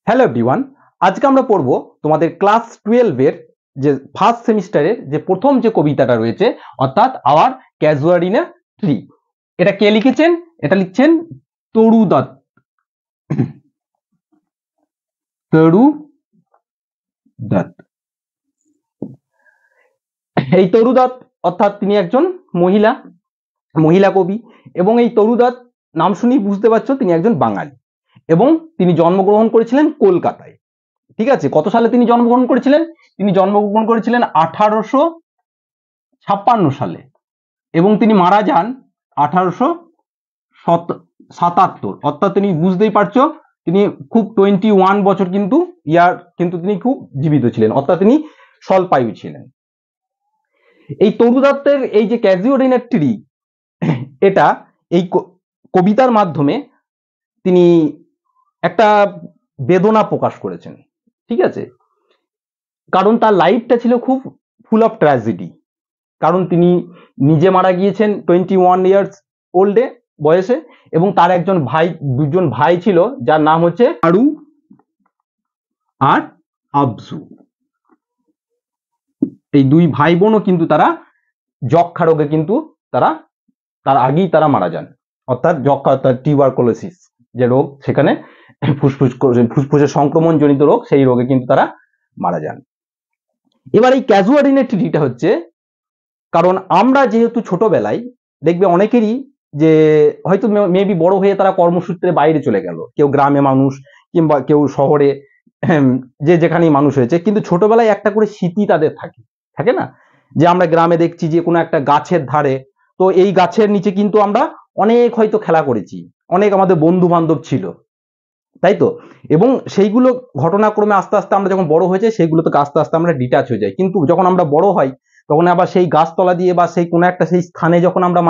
Hello everyone, আজকে আমরা পড়ব তোমাদের ক্লাস 12 এর যে ফার্স্ট সেমিস্টারের যে প্রথম যে কবিতাটা রয়েছে, অর্থাৎ আওয়ার ক্যাজুয়ারিনা ট্রি। এটা কে লিখেছেন? এটা লিখছেন তরু দত্ত। তরু দত্ত। এই তরু দত্ত অর্থাৎ তিনি একজন মহিলা মহিলা কবি, এবং এই তরু দত্ত নাম শুনেই বুঝতে পারছো তিনি একজন বাঙালি, এবং তিনি জন্মগ্রহণ করেছিলেন কলকাতায়। ঠিক আছে, কত সালে তিনি জন্মগ্রহণ করেছিলেন? তিনি জন্মগ্রহণ করেছিলেন 1856 সালে, এবং তিনি মারা যান 1877। অর্থাৎ তিনি বুঝতেই পারছো তিনি খুব 21 বছর কিন্তু তিনি খুব জীবিত ছিলেন, অর্থাৎ তিনি স্বল্পায়ু ছিলেন। এই তরু দত্তের এই যে ক্যাজুয়ারিনা ট্রি, এটা এই কবিতার মাধ্যমে তিনি একটা বেদনা প্রকাশ করেছেন। ঠিক আছে, কারণ তার লাইফটা ছিল খুব ফুল অফ ট্র্যাজেডি। কারণ তিনি নিজে মারা গিয়েছেন 21 ইয়ার্স ওল্ডে বয়সে, এবং তার দুজন ভাই ছিল, যার নাম হচ্ছে আরু আর আবজু। এই দুই ভাই বোনও কিন্তু তারা যক্ষা রোগে কিন্তু তার আগেই তারা মারা যান। অর্থাৎ যক্ষা, অর্থাৎ টিউবারকুলোসিস যে রোগ, সেখানে ফুসফুসের সংক্রমণ জনিত রোগ, সেই রোগে কিন্তু তারা মারা যান। এবার এই ক্যাজুয়ারিনা ট্রিটা হচ্ছে, কারণ আমরা যেহেতু ছোটবেলায় দেখবে অনেকেরই যে হয়তো মেবি বড় হয়ে তারা কর্মসূত্রে বাইরে চলে গেল, কেউ গ্রামে মানুষ কিংবা কেউ শহরে, যে যেখানেই মানুষ হয়েছে, কিন্তু ছোটবেলায় একটা করে স্মৃতি তাদের থাকে না, যে আমরা গ্রামে দেখছি যে কোনো একটা গাছের ধারে, তো এই গাছের নিচে কিন্তু আমরা অনেক হয়তো খেলা করেছি, অনেক আমাদের বন্ধু বান্ধব ছিল, তাই তো। এবং সেইগুলো ঘটনাক্রমে আস্তে আস্তে আমরা যখন বড় হয়ে যাই, সেইগুলো তো আস্তে আস্তে আমরা ডিটাচ হয়ে যাই, কিন্তু যখন আমরা বড় হই তখন আবার সেই গাছতলা দিয়ে বা সেই কোনো একটা সেই স্থানে যখন আমরা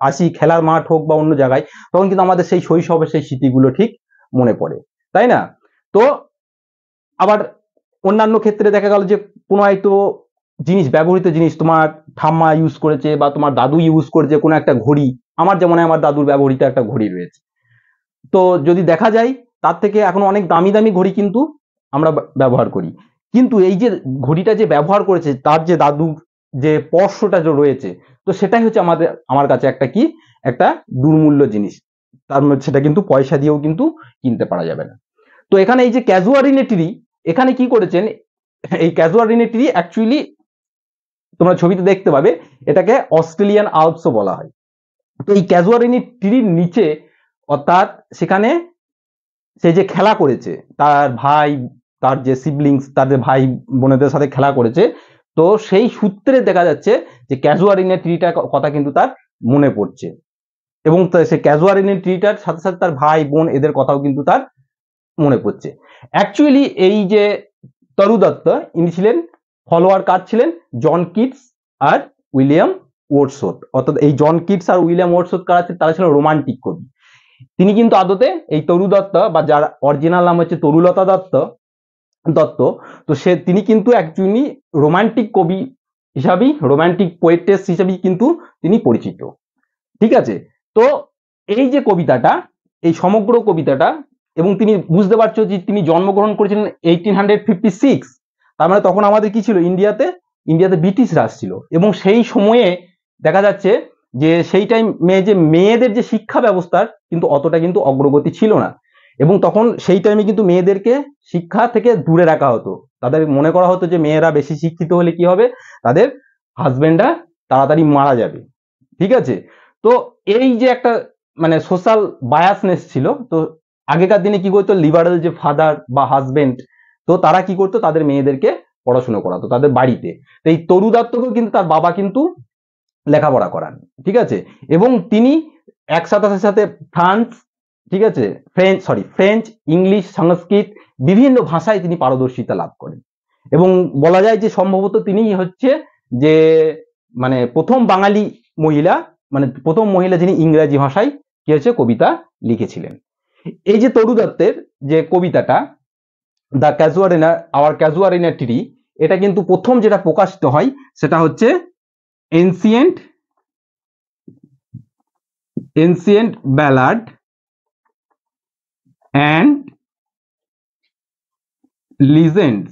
আসি, খেলার মাঠ হোক বা অন্য জায়গায়, তখন কিন্তু আমাদের সেই শৈশবের সেই স্মৃতিগুলো ঠিক মনে পড়ে, তাই না? তো আবার অন্যান্য ক্ষেত্রে দেখা গেল যে কোনো হয়তো ব্যবহৃত জিনিস তোমার ঠাম্মা ইউজ করেছে বা তোমার দাদু ইউজ করেছে, কোনো একটা ঘড়ি, আমার যেমন আমার দাদুর ব্যবহৃত একটা ঘড়ি রয়েছে, তো যদি দেখা যায় তার থেকে এখন অনেক দামি দামি ঘড়ি কিন্তু আমরা ব্যবহার করি, কিন্তু এই যে ঘড়িটা যে ব্যবহার করেছে তার যে দাদু যে স্পর্শটা যে রয়েছে, তো সেটাই হচ্ছে আমার কাছে একটা দুর্মূল্য জিনিস। তার মধ্যে সেটা কিন্তু পয়সা দিয়েও কিন্তু কিনতে পারা যাবে না। তো এখানে এই যে ক্যাজুয়ারিনা ট্রি, এখানে কি করেছেন, এই ক্যাজুয়ারিনা ট্রি অ্যাকচুয়ালি তোমরা ছবিতে দেখতে পাবে, এটাকে অস্ট্রেলিয়ান আল্পসও বলা হয়। তো এই ক্যাজুয়ারিনা ট্রির নিচে, অর্থাৎ সেখানে সে যে খেলা করেছে, তার যে সিবলিংস, তাদের ভাই বোনেদের সাথে খেলা করেছে, তো সেই সূত্রে দেখা যাচ্ছে যে ক্যাজুয়ারিনা ট্রিটার কথা কিন্তু তার মনে পড়ছে, এবং সে ক্যাজুয়ারিনা ট্রিটার সাথে সাথে তার ভাই বোন এদের কথাও কিন্তু তার মনে পড়ছে। অ্যাকচুয়ালি এই যে তরু দত্ত, ইনি ছিলেন ফলোয়ার, কার ছিলেন? জন কিটস আর উইলিয়াম ওয়ার্ডসওয়ার্থ। অর্থাৎ এই জন কিটস আর উইলিয়াম ওয়ার্ডসওয়ার্থ কারা ছিল? তারা ছিল রোমান্টিক কবি। তিনি কিন্তু আদতে এই তরু দত্ত, বা যার অরিজিনাল নাম হচ্ছে তরুলতা দত্ত, তো তিনি কিন্তু একজনই রোমান্টিক কবি হিসাবেই, রোমান্টিক পোয়েটেস হিসাবেই কিন্তু তিনি পরিচিত। ঠিক আছে, তো এই যে কবিতাটা, এই সমগ্র কবিতাটা, এবং তিনি বুঝতে পারছো যে তিনি জন্মগ্রহণ করেছিলেন 1856, তার মানে তখন আমাদের কি ছিল, ইন্ডিয়াতে ব্রিটিশ রাজ ছিল, এবং সেই সময়ে দেখা যাচ্ছে যে সেই মেয়েদের যে শিক্ষা ব্যবস্থার কিন্তু অতটা কিন্তু অগ্রগতি ছিল না, এবং তখন সেই টাইমে কিন্তু মেয়েদেরকে শিক্ষা থেকে দূরে রাখা হতো। তাদের মনে করা হতো যে মেয়েরা বেশি শিক্ষিত হলে কি হবে, তাদের হাজবেন্ডরা তাড়াতাড়ি মারা যাবে। ঠিক আছে, তো এই যে একটা মানে সোশ্যাল বায়াসনেস ছিল, তো আগেকার দিনে কি করতো, লিবারেল যে ফাদার বা হাজবেন্ড, তো তারা কি করতো, তাদের মেয়েদেরকে পড়াশোনা করাতো তাদের বাড়িতে। তো এই তরু দত্তকেও কিন্তু তার বাবা কিন্তু লেখাপড়া করান। ঠিক আছে, এবং তিনি একসাথে সাথে ফ্রান্স, ঠিক আছে, ফ্রেঞ্চ, ইংলিশ, সংস্কৃত, বিভিন্ন ভাষায় তিনি পারদর্শিতা লাভ করেন, এবং বলা যায় যে সম্ভবত তিনিই হচ্ছে যে মানে প্রথম বাঙালি মহিলা, মানে প্রথম মহিলা যিনি ইংরেজি ভাষায় কি হচ্ছে কবিতা লিখেছিলেন। এই যে তরু দত্তের যে কবিতাটা আওয়ার ক্যাজুয়ারিনা ট্রি, এটা কিন্তু প্রথম যেটা প্রকাশিত হয় সেটা হচ্ছে ancient ballad and legends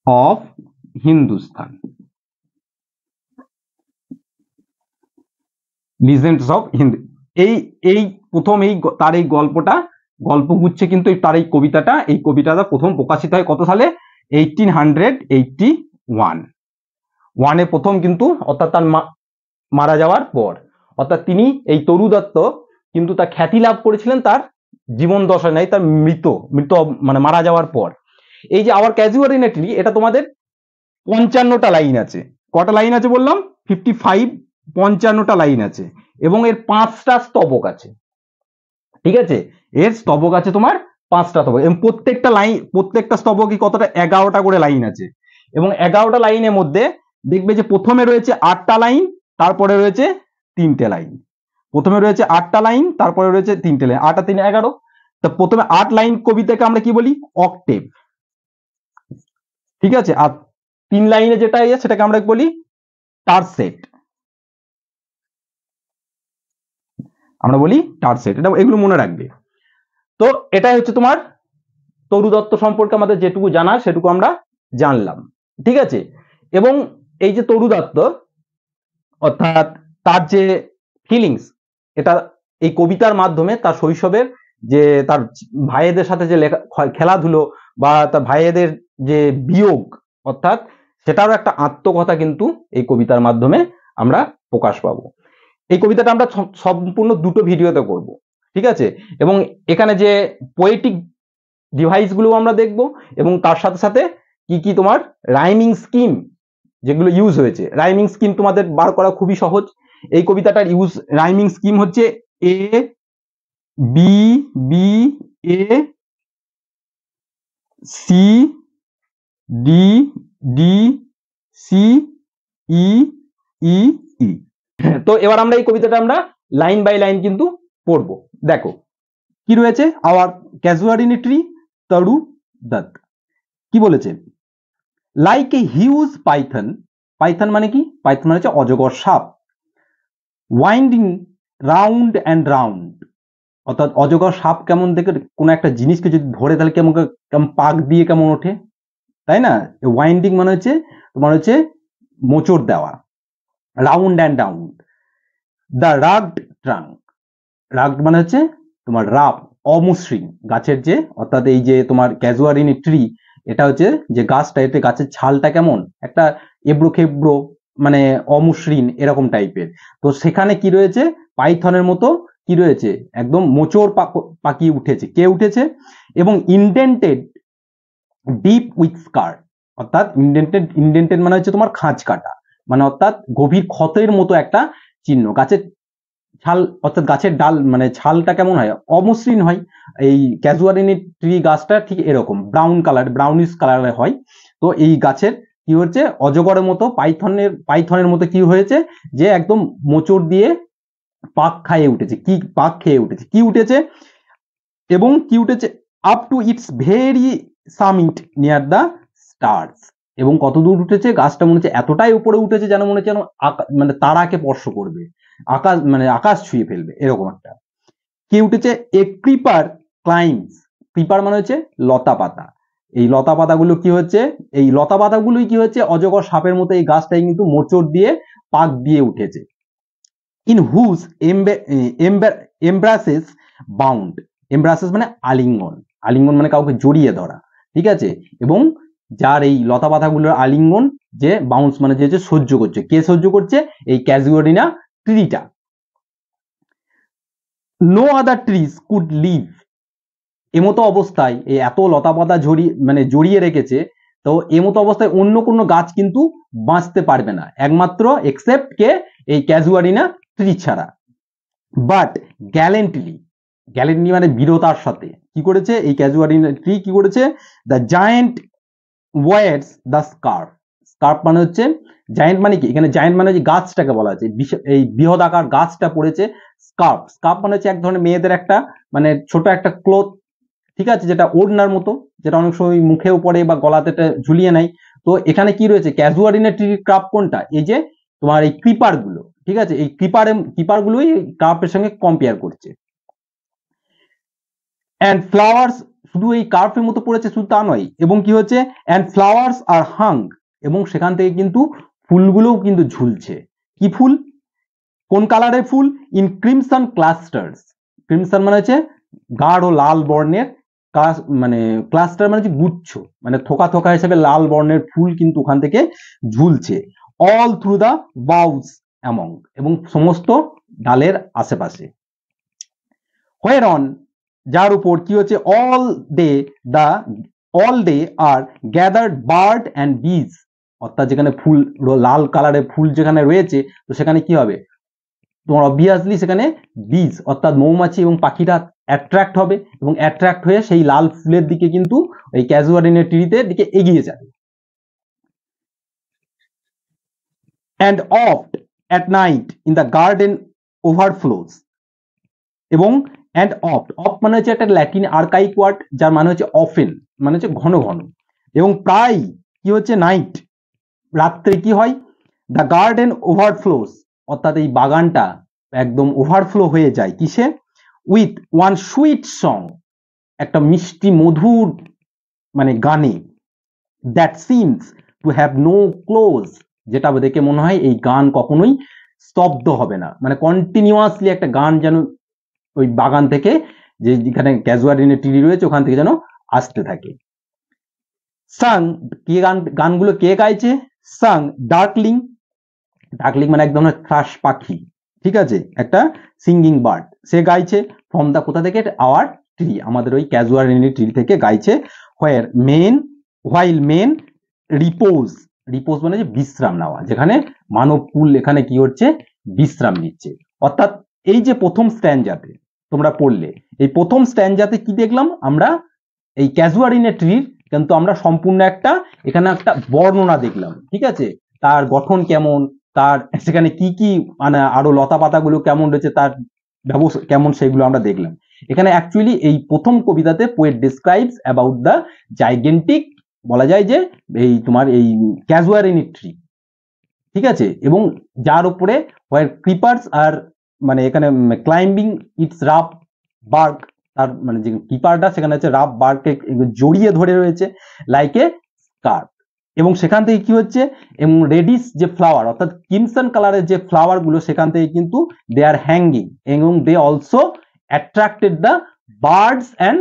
of Hindustan, legends of Hindu, এই এই প্রথম এই তার এই গল্পগুচ্ছে কিন্তু তার এই কবিতাটা প্রথম প্রকাশিত হয় কত সালে? 1881 প্রথম কিন্তু, অর্থাৎ তার মারা যাওয়ার পর। অর্থাৎ তিনি এই তরু দত্ত কিন্তু তার খ্যাতি লাভ করেছিলেন তার জীবন দশায় নাই, তার মৃত মানে মারা যাওয়ার পর। এই যে our casuarina tree, এটা তোমাদের 55টা লাইন আছে। কটা লাইন আছে বললাম? 55, 55টা লাইন আছে এবং এর 5টা স্তবক আছে। ঠিক আছে, এর স্তবক আছে তোমার 5টা স্তবক এবং প্রত্যেকটা স্তবকই কতটা? 11টা করে লাইন আছে এবং 11টা লাইনের মধ্যে দেখবে যে প্রথমে রয়েছে 8টা লাইন, তারপরে রয়েছে 3টে লাইন। প্রথমে রয়েছে 8টা লাইন, তারপরে রয়েছে 3টে লাইন, 8 আর 3 11। তো প্রথমে 8 লাইন কবিতাকে আমরা কি বলি? অক্টেভ। ঠিক আছে, আর 3 লাইনে যেটা আছে সেটাকে আমরা বলি টারসেট। আমরা বলি টারসেট, এটা এগুলো মনে রাখবে। তো এটাই হচ্ছে তোমার তরু দত্ত সম্পর্কে আমাদের যেটুকু জানা সেটুকু আমরা জানলাম। ঠিক আছে, এবং এই যে তরু দত্ত, অর্থাৎ তার যে ফিলিংস, এটা এই কবিতার মাধ্যমে তার শৈশবের যে তার ভাইয়েদের সাথে যে খেলাধুলো বা তার ভাইয়েদের যে বিয়োগ, অর্থাৎ সেটারও একটা আত্মকথা কিন্তু এই কবিতার মাধ্যমে আমরা প্রকাশ পাবো। এই কবিতাটা আমরা সম্পূর্ণ দুটো ভিডিওতে করব। ঠিক আছে, এবং এখানে যে পোয়েটিক ডিভাইস গুলো আমরা দেখব এবং তার সাথে সাথে কি কি তোমার রাইমিং স্কিম যেগুলো ইউজ হয়েছে। রাইমিং স্কিম তোমাদের বার করা খুবই সহজ। এই কবিতাটার রাইমিং স্কিম হচ্ছে A B B A C D D C E E E. তো এবার আমরা এই কবিতাটা আমরা লাইন বাই লাইন কিন্তু পড়বো। দেখো কি রয়েছে, our casuarina tree, Toru Dutt কি বলেছে? Like a huge python, python মানে কি? পাইথন মানে হচ্ছে অজগর সাপ। ওয়াইন্ডিং রাউন্ড অ্যান্ড রাউন্ড, অর্থাৎ অজগর সাপ কেমন দেখে কোনো একটা জিনিসকে যদি ধরে তাহলে কেমন কেমন পাক দিয়ে কেমন ওঠে, তাই না? ওয়াইন্ডিং মানে হচ্ছে তোমার হচ্ছে মোচড় দেওয়া, round and round. The rugged trunk, rugged মানে হচ্ছে তোমার রাপ, অমসৃণ গাছের যে, অর্থাৎ এই যে তোমার ক্যাজুয়াল ইন এ ট্রি, এটা হচ্ছে যে গাছটা, এতে গাছের ছালটা কেমন একটা এবড়ো খেবড়ো মানে অমসৃণ এরকম টাইপের। তো সেখানে কি রয়েছে? পাইথনের মতো কি রয়েছে? একদম মোচড় পাকিয়ে উঠেছে। কে উঠেছে? এবং ইনডেন্টেড ডিপ উইথ স্কার, অর্থাৎ ইনডেন্টেড মানে হচ্ছে তোমার খাঁজ কাটা, মানে অর্থাৎ গভীর ক্ষতের মতো একটা চিহ্ন। গাছের ছাল, অর্থাৎ গাছের ডাল মানে ছালটা কেমন হয়? অমসৃণ হয়। এই ক্যাজুয়াল ইন এ ট্রি গাছটা ঠিক এরকম ব্রাউন কালার, ব্রাউনিশ কালারের হয়। তো এই গাছের কি হচ্ছে? অজগরের মতো পাইথনের মতো কি হয়েছে? যে একদম মোচড় দিয়ে পাক খাইয়ে উঠেছে। কি পাক খেয়ে উঠেছে? কি উঠেছে? এবং কি উঠেছে? Up to its very summit near the stars, এবং কত দূর উঠেছে? গাছটা মনে হচ্ছে এতটাই উপরে উঠেছে যেন মনে হচ্ছে মানে তারাকে স্পর্শ করবে, আকাশ মানে আকাশ ছুঁয়ে ফেলবে এরকম একটা। কি উঠেছে? এ ক্রিপার ক্লাইম্স, ক্রিপার মানে হচ্ছে লতা পাতা। এই লতা পাতাগুলো কি হচ্ছে? এই লতা পাতাগুলোই কি হচ্ছে? অজগর সাপের মতো এই গাছটাই কিন্তু মোচড় দিয়ে পাক দিয়ে উঠেছে। ইন হুজ এমব্রাসেস বাউন্ড, এমব্রাসেস মানে আলিঙ্গন, আলিঙ্গন মানে কাউকে জড়িয়ে ধরা। ঠিক আছে, এবং যার এই লতা পাতাগুলোর আলিঙ্গন যে বাউন্স মানে যে সহ্য করছে। কে সহ্য করছে? এই ক্যাজুয়ারিনা ট্রিটা। No other trees could live, এমতো অবস্থায় এই এত লতা পাতা জড়িয়ে রেখেছে, তো এমতো অবস্থায় অন্য কোনো গাছ কিন্তু বাঁচতে পারবে না, একমাত্র এক্সেপ্ট কে? এই ক্যাজুয়ারিনা ট্রি ছাড়া। বাট গ্যালেন্টলি, গ্যালেন্টলি মানে বীরতার সাথে কি করেছে? এই ক্যাজুয়ারিনা ট্রি কি করেছে? The giant wears the scarf, scarf মানে হচ্ছে জায়েন্ট মানে কি? এখানে জায়েন্ট মানে হচ্ছে গাছটাকে বলা আছে, এই বৃহদাকার গাছটা পড়েছে স্কার্ফ। স্কার্ফ মানে হচ্ছে এক ধরনের মেয়েদের একটা মানে ছোট একটা ক্লোথ, ঠিক আছে, যেটা ওড়নার মতো, যেটা অনেক সময় মুখেও পড়ে বা গলাতে ঝুলিয়ে নেয়। তো এখানে কি রয়েছে? ক্যাজুয়ারিনা ট্রি ক্রাফট কোনটা? এই যে তোমার এই ক্রিপার গুলো, ঠিক আছে, এই ক্রিপার গুলোই ক্রাফটের সঙ্গে কম্পেয়ার করছে। অ্যান্ড ফ্লাওয়ার্স, শুধু এই কার্ভের মতো পড়েছে শুধু তা নয়, এবং কি হচ্ছে অ্যান্ড ফ্লাওয়ার্স আর হাং, এবং সেখান থেকে কিন্তু ফুলগুলোও কিন্তু ঝুলছে। কি ফুল, কোন কালারের ফুল, ইন ক্রিমসন ক্লাস্টার্স, ক্রিমসন মানে হচ্ছে গাঢ় লাল বর্ণের, মানে ক্লাস্টার মানে হচ্ছে গুচ্ছ, মানে থোকা থোকা হিসেবে লাল বর্ণের ফুল কিন্তু ওখান থেকে ঝুলছে। অল থ্রু দ্য বাউস অ্যামং, এবং সমস্ত ডালের আশেপাশে। হোয়ার অন, যার উপর কি হচ্ছে all day are gathered bird and bees, অর্থাৎ যেখানে ফুল লাল কালারের ফুল যেখানে রয়েছে, তো সেখানে কি হবে তোমার অবভিয়াসলি সেখানে বীজ অর্থাৎ মৌমাছি এবং পাখিরা অ্যাট্রাক্ট হবে, এবং অ্যাট্রাক্ট হয়ে সেই লাল ফুলের দিকে কিন্তু এই ক্যাজুয়ারিনের ট্রিতে দিকে এগিয়ে যাবে। And oft at night in the garden overflows, এবং অ্যান্ড অফট, অফট মানে হচ্ছে একটা ল্যাটিন আর্কাইক ওয়ার্ড যার মানে হচ্ছে অফেন, মানে হচ্ছে ঘন ঘন, এবং প্রায় কি হচ্ছে নাইট, রাত্রে কি হয়, দ্য গার্ডেন ওভারফ্লোজ, অর্থাৎ এই বাগানটা একদম ওভারফ্লো হয়ে যায় কিসে, উইথ ওয়ান সুইট সং, একটা মিষ্টি মধুর মানে গানে, that seems to have no close, যেটা দেখে মনে হয় এই গান কখনোই স্তব্ধ হবে না, মানে কন্টিনিউয়াসলি একটা গান যেন ওই বাগান থেকে, যে যেখানে ক্যাজুয়ারিনের ট্রি রয়েছে ওখান থেকে যেন আসতে থাকে। সাং, কে গানগুলো কে গাইছে, সাং ডার্কলিং, ডার্কলিং মানে এক ধরনের থ্রাশ পাখি, ঠিক আছে, একটা সিঙ্গিং বার্ড, সে গাইছে ফ্রম দা, কোথা থেকে, আওয়ার ট্রি, আমাদের ওই ক্যাজুয়ারিনি ট্রি থেকে গাইছে। হোয়াইল মেন রিপোজ, রিপোজ মানে যে বিশ্রাম নেওয়া, যেখানে মানব কুল এখানে কি হচ্ছে বিশ্রাম নিচ্ছে। অর্থাৎ এই যে প্রথম স্ট্যান্ডাতে তোমরা পড়লে, এই প্রথম স্ট্যান্ডাতে কি দেখলাম আমরা, এই ক্যাজুয়ারিনি ট্রির কিন্তু আমরা সম্পূর্ণ একটা এখানে একটা বর্ণনা দেখলাম, ঠিক আছে, তার গঠন কেমন, তার সেখানে কি কি মানে আরো লতা পাতাগুলো কেমন রয়েছে, তার ব্যবস্থা কেমন, সেগুলো আমরা দেখলাম। এখানে অ্যাকচুয়ালি এই প্রথম কবিতাতে poet describes about the gigantic, বলা যায় যে এই তোমার এই ক্যাজুয়ারিনি ট্রি, ঠিক আছে, এবং যার উপরে হোয়ার ক্রিপার্স আর মানে এখানে ক্লাইম্বিং ইটস রাফ বার্ক, তার মানে যে কিপারটা সেখানে হচ্ছে রাফ বার্ককে জড়িয়ে ধরে রয়েছে লাইক এ স্কার্ফ, এবং সেখান থেকে কি হচ্ছে, এবং রেডিশ যে ফ্লাওয়ার অর্থাৎ ক্রিমসন কালারের যে ফ্লাওয়ার গুলো সেখান থেকে কিন্তু দে আর হ্যাঙ্গিং, এবং they also attracted the birds and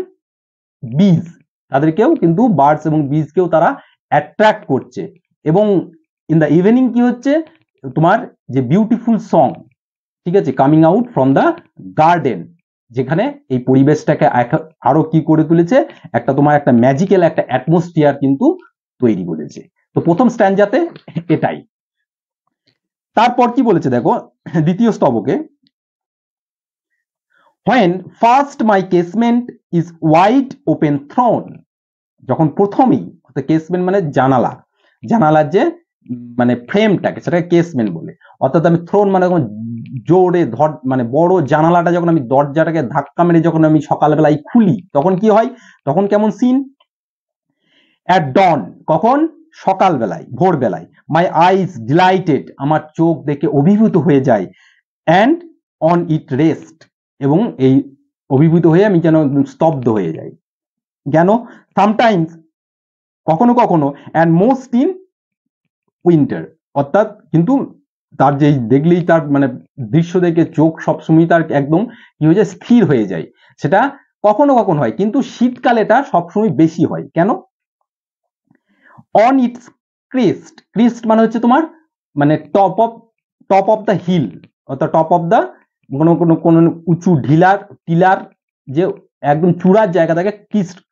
bees, তাদেরকেও কিন্তু বার্ডস এবং বিজকেও তারা অ্যাট্রাক্ট করছে। এবং ইন দ্য ইভিনিং কি হচ্ছে তোমার যে বিউটিফুল সং, ঠিক আছে, coming out from the garden, যেখানে এই পরিবেশটাকে আরো কি করে তুলেছে, একটা তোমার একটা ম্যাজিক্যাল একটা অ্যাটমসফিয়ার কিন্তু তৈরি করেছে। তো প্রথম স্ট্যান্ডাতে এটাই। তারপর কি বলেছে দেখো দ্বিতীয় স্তবকে, when first my casement is wide open thrown, যখন প্রথমেই, কেসমেন্ট মানে জানালা, জানালার যে মানে ফ্রেমটাকে সেটাকে কেসমেন্ট বলে, অর্থাৎ আমি থ্রোন মানে জোরে ধর মানে বড় জানালাটা যখন আমি দরজাটাকে ধাক্কা মেরে যখন আমি সকালবেলায় খুলি তখন কি হয়, তখন কেমন সিন, অ্যাট ডন, কখন, সকালবেলায় ভোরবেলায়, মাই আইজ ডিলাইটেড, আমার চোখ দেখে অভিভূত হয়ে যায়, অ্যান্ড অন ইট রেস্ট, এবং এই অভিভূত হয়ে আমি যেন স্তব্ধ হয়ে যাই, কেন, সামটাইমস, কখনো কখনো, অ্যান্ড মোস্ট ইন উইন্টার, অর্থাৎ কিন্তু তার যে দেখলেই তার মানে দৃশ্য দেখে চোখ সবসময় তার একদম কি হয়ে যায়, স্থির হয়ে যায়, সেটা কখনো কখনো হয়, কিন্তু শীতকালে এটা সবসময় বেশি হয়, কেন, অন ইটস ক্রিস্ট, ক্রিস্ট মানে হচ্ছে তোমার মানে টপ অফ দ্য হিল, অর্থাৎ টপ অফ দ্য কোনো কোনো কোনো উঁচু টিলার যে একদম চূড়ার জায়গাটাকে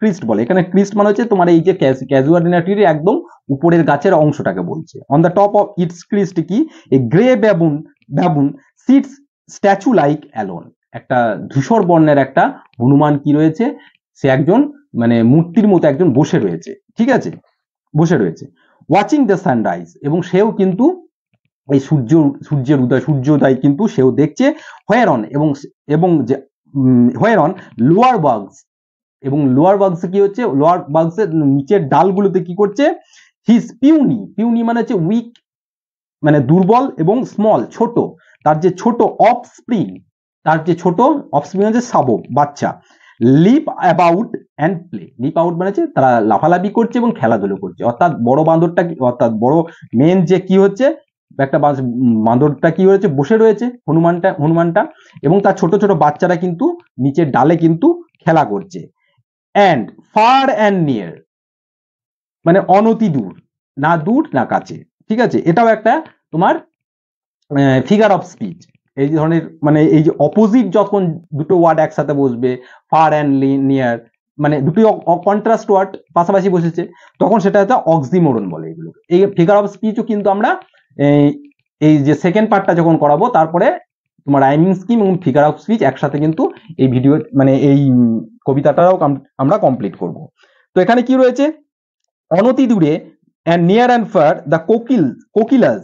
ক্রিস্ট বলে, এখানে ক্রিস্ট মানে হচ্ছে তোমার এই যে ক্যাজুয়ারিনি ট্রির একদম উপরের গাছের অংশটাকে বলছে। On the top of its crest কি, a grey baboon sits statue like alone, একটা ধূসর বর্ণের একটা হনুমান কি রয়েছে, সে একজন মানে মূর্তির মতো একজন বসে রয়েছে, ঠিক আছে, বসে রয়েছে, ওয়াচিং দ্য সানরাইজ, এবং সেও কিন্তু এই সূর্যোদয় কিন্তু সেও দেখছে, হোয়ার অন, এবং যে হোয়ার অন লোয়ার বাগস, এবং লোয়ার বাগসে কি হচ্ছে, লোয়ার বাগসের নিচের ডালগুলোতে কি করছে, হিজ পিউনি মানে হচ্ছে উইক মানে দুর্বল, এবং স্মল ছোট, তার যে ছোট অফস্প্রিং, তার যে ছোট অফস্প্রিং হচ্ছে শাবক বাচ্চা, leap about and play. Leap out মানে হচ্ছে তারা লাফালাফি করছে এবং খেলাধুলো করছে। অর্থাৎ বড় বাঁদরটা অর্থাৎ বড় মেন যে কি হচ্ছে, একটা বাঁদরটা কি হয়েছে, বসে রয়েছে হনুমানটা এবং তার ছোট ছোট বাচ্চারা কিন্তু নিচের ডালে কিন্তু খেলা করছে। অ্যান্ড ফার অ্যান্ড নিয়ার মানে অনতি দূর, না দূর না কাছে। ঠিক আছে, এটাও একটা তোমার ফিগার অফ স্পিচ। এই ধরনের মানে এই যে অপোজিট যখন দুটো ওয়ার্ড একসাথে বসবে, ফার অ্যান্ড নিয়ার মানে দুটি কন্ট্রাস্ট ওয়ার্ড পাশাপাশি বসেছে, তখন সেটা হচ্ছে অক্সিমোরন বলে এগুলোকে। এই ফিগার অফ স্পিচও কিন্তু আমরা এই যে সেকেন্ড পার্টটা যখন করাবো, তারপরে তোমার রাইমিং স্কিম এবং ফিগার অফ স্পিচ একসাথে কিন্তু এই ভিডিও মানে এই কবিতাটাও আমরা কমপ্লিট করব। তো এখানে কি রয়েছে, অনতি দূরে and near and far the কোকিলাস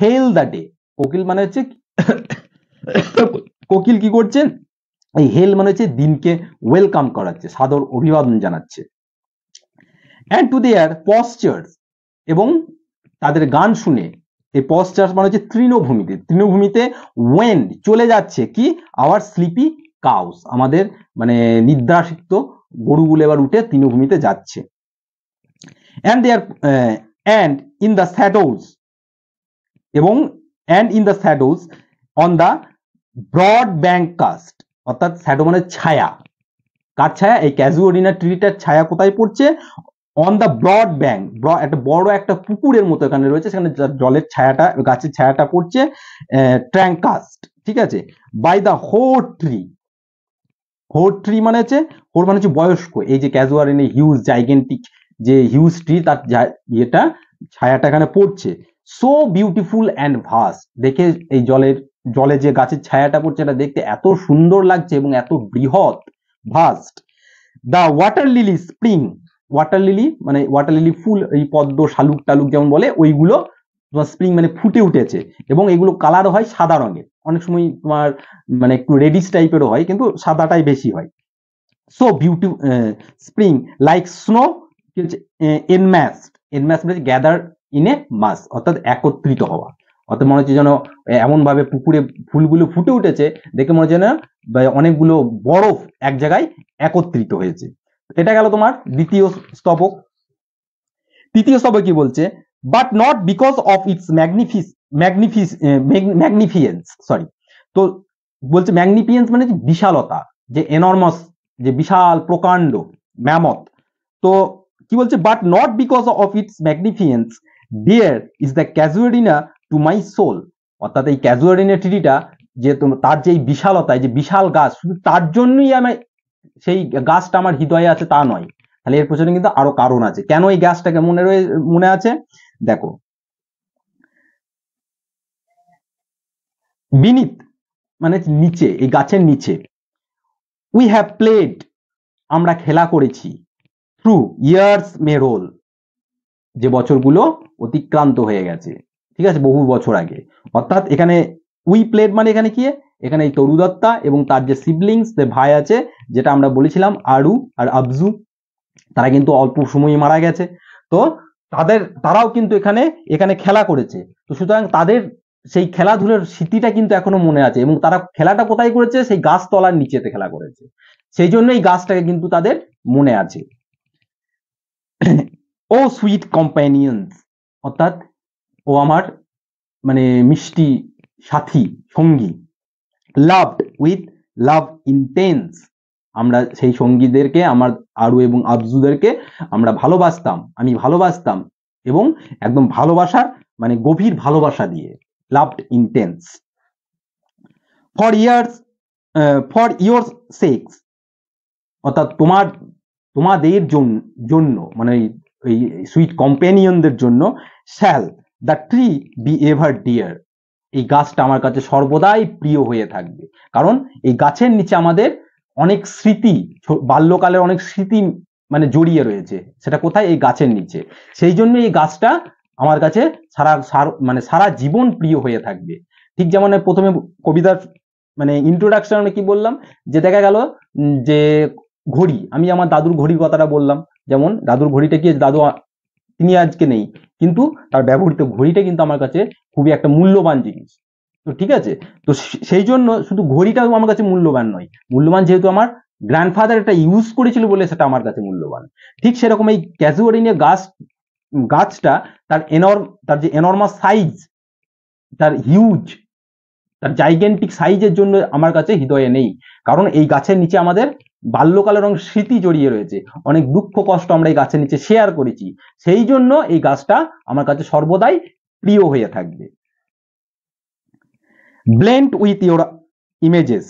hail the day। কোকিল মানে হচ্ছে কোকিল কি করছে, এই হেল মানে হচ্ছে দিনকে ওয়েলকাম করাচ্ছে, সাদর অভিবাদন জানাচ্ছে। and to their postures এবং তাদের গান শুনে, এই postures মানে হচ্ছে তৃণভূমিতে ওয়েন্ড চলে যাচ্ছে কি আওয়ার স্লিপি কাউস, আমাদের মানে নিদ্রাসিক্ত গরুগুলো এবার উঠে তৃণভূমিতে যাচ্ছে। and in the shadows এবং and in the shadows on the broad bank cast, অর্থাৎ শ্যাডো মানে ছায়া, কার ছায়া, এই ক্যাজুয়ারিনা ট্রিটার ছায়া কোথায় পড়ছে, অন দ্য ব্রড ব্যাঙ্ক, একটা বড় একটা পুকুরের মতো এখানে রয়েছে, সেখানে জলের ছায়াটা গাছের ছায়াটা পড়ছে, ট্র্যাঙ্কাস্ট। ঠিক আছে, বাই দ্য হোট ট্রি মানে হচ্ছে বয়স্ক, এই যে ক্যাজুয়ারিনা হিউজ জাইগেন্টিক যে হিউজ ট্রি, তার ইয়েটা ছায়াটা এখানে পড়ছে। সো বিউটিফুল অ্যান্ড ভাস্ট, দেখে এই জলে যে গাছের ছায়াটা পড়ছে এটা দেখতে এত সুন্দর লাগছে এবং এত বৃহৎ, vast. The water lily spring, water lily ফুল, এই পদ্ম শালুক টালুক যেমন বলে ওইগুলো তোমার স্প্রিং মানে ফুটে উঠেছে, এবং এগুলো কালারও হয় সাদা রঙের, অনেক সময় তোমার মানে একটু রেডিশ টাইপেরও হয়, কিন্তু সাদাটাই বেশি হয়। So beautiful spring like snow enmassed মানে গ্যাদার ইন এ মাস, অর্থাৎ একত্রিত হওয়া, অর্থাৎ মনে হচ্ছে যেন এমন ভাবে পুকুরে ফুলগুলো ফুটে উঠেছে, দেখে মনে হচ্ছে না অনেকগুলো বরফ এক জায়গায় একত্রিত হয়েছে। এটা গেল তোমার দ্বিতীয় স্তবক। তৃতীয় স্তবক কি বলছে, but not because of its magnificence, sorry, তো বলছে ম্যাগনিফিয়েন্স মানে বিশালতা, যে এনর্মাস, যে বিশাল প্রকাণ্ড ম্যামথ। তো কি বলছে, but not because of its magnificence dear is the casuarina to my soul, অর্থাৎ এই ক্যাজুয়ারিনা ট্রিটা যে তার যে বিশালতা, যে বিশাল গাছ, শুধু তার জন্যই আমি সেই গাছটা আমার হৃদয়ে আছে তা নয়, তাহলে এর পেছনে কিন্তু আরো কারণ আছে, কেন এই গাছটাকে মনে আছে। দেখো, বিনিত মানে নিচে, এই গাছের নিচে, উই হ্যাভ প্লেড আমরা খেলা করেছি, থ্রু ইয়ার্স মে রোল যে বছরগুলো অতিক্রান্ত হয়ে গেছে, ঠিক আছে, বহু বছর আগে। অর্থাৎ এখানে উই প্লেড মানে এখানে কি, এখানে এই তরুদত্তা এবং তার যে সিবলিংস, যে ভাই আছে, যেটা আমরা বলেছিলাম আরু আর আবজু, তারা কিন্তু অল্প সময়ই মারা গেছে। তো তারাও কিন্তু এখানে খেলা করেছে। তো সুতরাং তাদের সেই খেলাধুলার স্মৃতিটা কিন্তু এখনো মনে আছে, এবং তারা খেলাটা কোথায় করেছে, সেই গাছতলার নিচেতে খেলা করেছে, সেই জন্য এই গাছটাকে কিন্তু তাদের মনে আছে। ও সুইট কম্প্যানিয়ন্স, অর্থাৎ ও আমার মানে মিষ্টি সাথী, সঙ্গী। লাভড উইথ লাভ ইন্টেন্স, আমরা সেই সঙ্গীদেরকে, আমার আরু এবং আবজুদেরকে আমরা ভালোবাসতাম, আমি ভালোবাসতাম, এবং একদম ভালোবাসার মানে গভীর ভালোবাসা দিয়ে, loved intense. For your sakes, অর্থাৎ তোমাদের জন্য মানে এই সুইট কম্প্যানিয়নদের জন্য, shall the tree be ever dear, এই গাছটা আমার কাছে সর্বদাই প্রিয় হয়ে থাকবে। কারণ এই গাছের নিচে আমাদের অনেক স্মৃতি, বাল্যকালের অনেক স্মৃতি মানে জড়িয়ে রয়েছে, সেটা কোথায়, এই গাছের নিচে। সেই জন্য এই গাছটা আমার কাছে সারা জীবন প্রিয় হয়ে থাকবে। ঠিক যেমন প্রথমে কবিতার মানে ইন্ট্রোডাকশনে কি বললাম, যে দেখা গেল যে ঘড়ি, আমি আমার দাদুর ঘড়ির কথাটা বললাম, যেমন দাদুর ঘড়িটা কি, দাদু তিনি আজকে নেই, কিন্তু তার ব্যবহৃত ঘড়িটা কিন্তু আমার কাছে খুবই একটা মূল্যবান জিনিস। তো ঠিক আছে, তো সেই জন্য শুধু ঘড়িটাও আমার কাছে মূল্যবান নয়, মূল্যবান যেহেতু আমার গ্র্যান্ডফাদার এটা ইউজ করেছিল বলে সেটা আমার কাছে মূল্যবান। ঠিক সেরকম এই ক্যাজুয়ারিনিয়া গাছটা তার যে এনর্মাস সাইজ, তার হিউজ, তার জাইগেন্টিক সাইজের জন্য আমার কাছে হৃদয়ে নেই। কারণ এই গাছের নিচে আমাদের বাল্যকালের স্মৃতি জড়িয়ে রয়েছে, অনেক দুঃখ কষ্ট আমরা এই গাছের নিচে শেয়ার করেছি, সেই জন্য এই গাছটা আমার কাছে সর্বদাই প্রিয় হয়ে থাকবে। ব্লেন্ড উইথ ইওর ইমেজেস,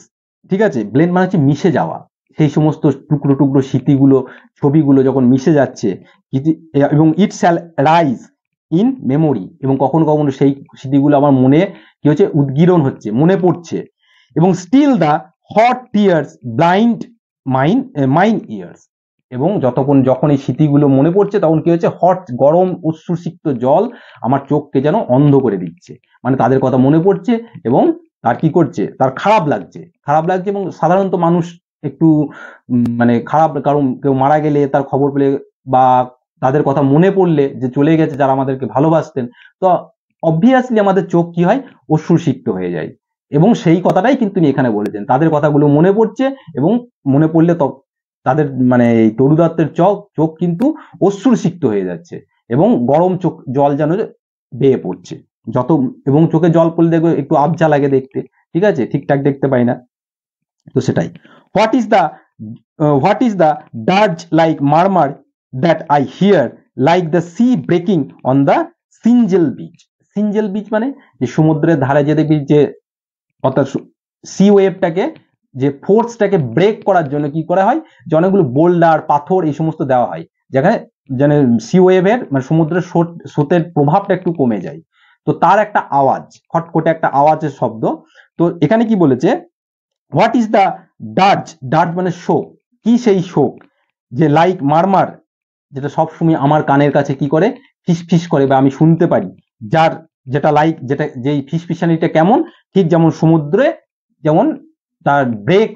ঠিক আছে, ব্লেন্ড মানে হচ্ছে মিশে যাওয়া, সেই সমস্ত টুকরো টুকরো স্মৃতিগুলো, ছবিগুলো যখন মিশে যাচ্ছে, এবং ইট শ্যাল রাইজ ইন মেমোরি, এবং কখনো কখনো সেই স্মৃতিগুলো আমার মনে কি হচ্ছে, উদ্গীরণ হচ্ছে, মনে পড়ছে, এবং still the hot tears blind mine eyes, এবং যখন এই স্মৃতিগুলো মনে পড়ছে তখন কি হচ্ছে, গরম অশ্রুসিক্ত জল আমার চোখকে যেন অন্ধ করে দিচ্ছে। মানে তাদের কথা মনে পড়ছে এবং তার কি করছে, তার খারাপ লাগছে। এবং সাধারণত মানুষ একটু মানে খারাপ, কারণ কেউ মারা গেলে তার খবর পেলে বা তাদের কথা মনে পড়লে, যে চলে গেছে যারা আমাদেরকে ভালোবাসতেন, তো অবভিয়াসলি আমাদের চোখ কি হয়, অশ্রুসিক্ত হয়ে যায়। এবং সেই কথাটাই কিন্তু তিনি এখানে বলেছেন, তাদের কথাগুলো মনে পড়ছে এবং মনে পড়লে তাদের মানে এই তরু দত্তের চোখ কিন্তু অশ্রুসিক্ত হয়ে যাচ্ছে এবং গরম জল যেন বেয়ে পড়ছে এবং চোখে জল পড়লে দেখবে একটু আবঝা লাগে দেখতে, ঠিক আছে, ঠিকঠাক দেখতে পাই না, তো সেটাই। What is the dirge like murmur that I hear like the sea breaking on the shingle beach. Shingle beach মানে যে সমুদ্রের ধারে যে দেখবি যে, অর্থাৎ সি ওয়েভটাকে, যে ফোর্সটাকে ব্রেক করার জন্য কি করা হয়, যে অনেকগুলো বোল্ডার, পাথর এই সমস্ত দেওয়া হয়, যেখানে যেন সি ওয়েভের মানে সমুদ্রের স্রোতের প্রভাবটা একটু কমে যায়। তো তার একটা আওয়াজ, খটখটে একটা আওয়াজের শব্দ। তো এখানে কি বলেছে, হোয়াট ইজ দ্য ডার্জ মানে শোক, কি সেই শোক, যে লাইক মারমার, যেটা সবসময় আমার কানের কাছে কি করে, ফিসফিস করে বা আমি শুনতে পারি, যেই ফিসফিসানিটা কেমন, ঠিক যেমন সমুদ্রে যেমন তার ব্রেক,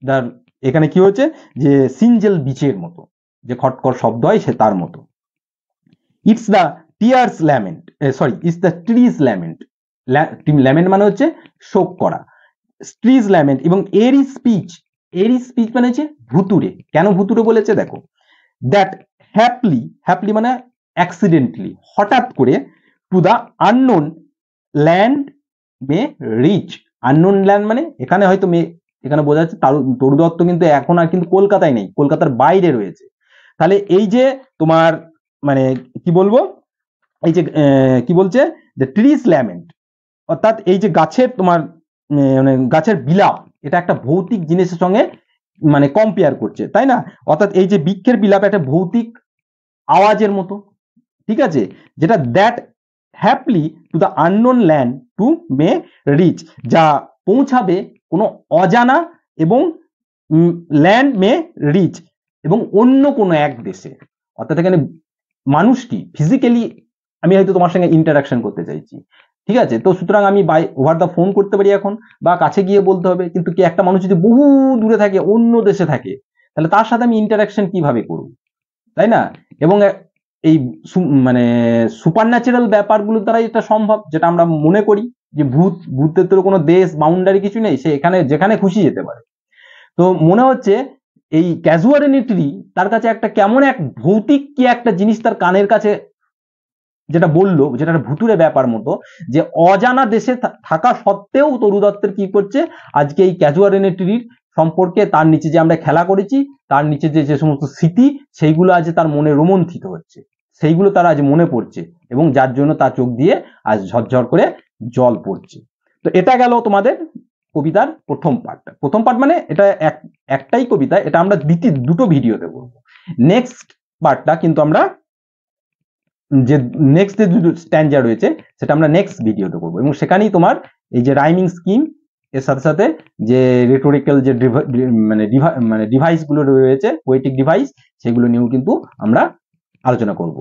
তার এখানে কি হচ্ছে, যে সিঞ্জেল বিচের মতো যে খটখট শব্দ হয়, সে তার মতো। It's the tears lament, it's the trees lament. Lament মানে হচ্ছে শোক করা, ট্রিজ ল্যামেন্ট। এবং এরি স্পিচ মানে হচ্ছে ভুতুরে। কেন ভুতুরে বলেছে দেখো, দ্যাট হ্যাপলি মানে অ্যাক্সিডেন্টলি, হঠাৎ করে, to the unknown land may reach. Unknown land মানে এখানে হয়তো এখানে বোঝা যাচ্ছে তরু দত্ত কিন্তু এখন আর কিন্তু কলকাতায় নেই, কলকাতার বাইরে রয়েছে। তাহলে এই যে তোমার মানে কি বলবো, এই যে কি বলছে, যে ট্রিজ ল্যামেন্ট, অর্থাৎ এই যে গাছের তোমার মানে গাছের বিলাপ, এটা একটা ভৌতিক জিনিসের সঙ্গে মানে কম্পেয়ার করছে, তাই না? অর্থাৎ এই যে বৃক্ষের বিলাপ একটা ভৌতিক আওয়াজের মতো, ঠিক আছে, যেটা that haply to the unknown land to may reach, যা পৌঁছাবে কোনো অজানা এবং ল্যান্ড মে রিচ, এবং অন্য কোনো এক দেশে। অর্থাৎ এখানে মানুষটি ফিজিক্যালি আমি হয়তো তোমার সঙ্গে ইন্টারাকশন করতে চাইছি, ঠিক আছে, তো সুতরাং আমি ওভার দ্য ফোন করতে পারি এখন, বা কাছে গিয়ে বলতে হবে, কিন্তু কি একটা মানুষ যদি বহু দূরে থাকে, অন্য দেশে থাকে, তাহলে তার সাথে আমি ইন্টারাকশন কিভাবে করব, তাই না? এবং এই মানে সুপার ন্যাচারাল ব্যাপারগুলোর দ্বারাই এটা সম্ভব, যেটা আমরা মনে করি যে ভূতের তো কোনো দেশ বাউন্ডারি কিছু নেই, সে এখানে যেখানে খুশি যেতে পারে। তো মনে হচ্ছে এই ক্যাজুয়ালিটি তার কাছে একটা কেমন এক ভৌতিক কি একটা জিনিস তার কানের কাছে যেটা বললো, যেটা ভুতুরে ব্যাপার মতো, যে অজানা দেশে থাকা সত্ত্বেও তরু দত্তের কি করছে, আজকে এই ক্যাজুয়ালিটির সম্পর্কে, তার নিচে যে আমরা খেলা করেছি, তার নিচে যে সমস্ত স্মৃতি, সেইগুলো আজ তার মনে রোমন্থিত হচ্ছে, সেইগুলো তার আজ মনে পড়ছে, এবং যার জন্য তার চোখ দিয়ে আজ ঝরঝর করে জল পড়ছে। তো এটা গেল তোমাদের কবিতার প্রথম পার্ট মানে এটা একটাই কবিতা, এটা আমরা দুটো ভিডিওতে করবো। নেক্সট পার্টটা কিন্তু আমরা যে নেক্সট যে দুটো স্ট্যান্ডার রয়েছে সেটা আমরা নেক্সট ভিডিওতে করবো, এবং সেখানেই তোমার এই যে রাইমিং স্কিম এর সাথে সাথে যে রেটোরিক্যাল যে ডিভাইস গুলো রয়েছে, পোয়েটিক ডিভাইস, সেগুলো নিয়েও কিন্তু আমরা আলোচনা করব।